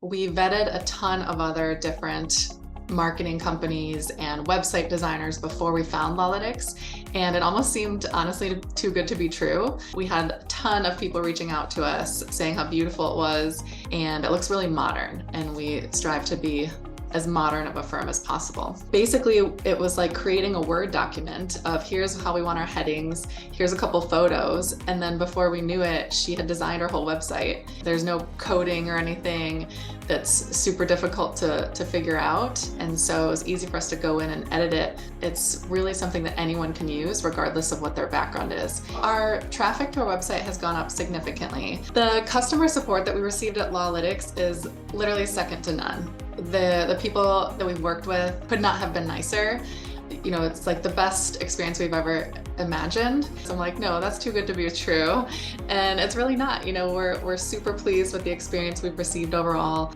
We vetted a ton of other different marketing companies and website designers before we found LawLytics, and it almost seemed honestly too good to be true. We had a ton of people reaching out to us saying how beautiful it was, and it looks really modern, and we strive to be as modern of a firm as possible. Basically, it was like creating a Word document of here's how we want our headings, here's a couple photos, and then before we knew it, she had designed our whole website. There's no coding or anything that's super difficult to figure out, and so it was easy for us to go in and edit it. It's really something that anyone can use regardless of what their background is. Our traffic to our website has gone up significantly. The customer support that we received at LawLytics is literally second to none. The people that we've worked with could not have been nicer. You know, it's like the best experience we've ever imagined. So I'm like, no, that's too good to be true. And it's really not. You know, we're super pleased with the experience we've received overall.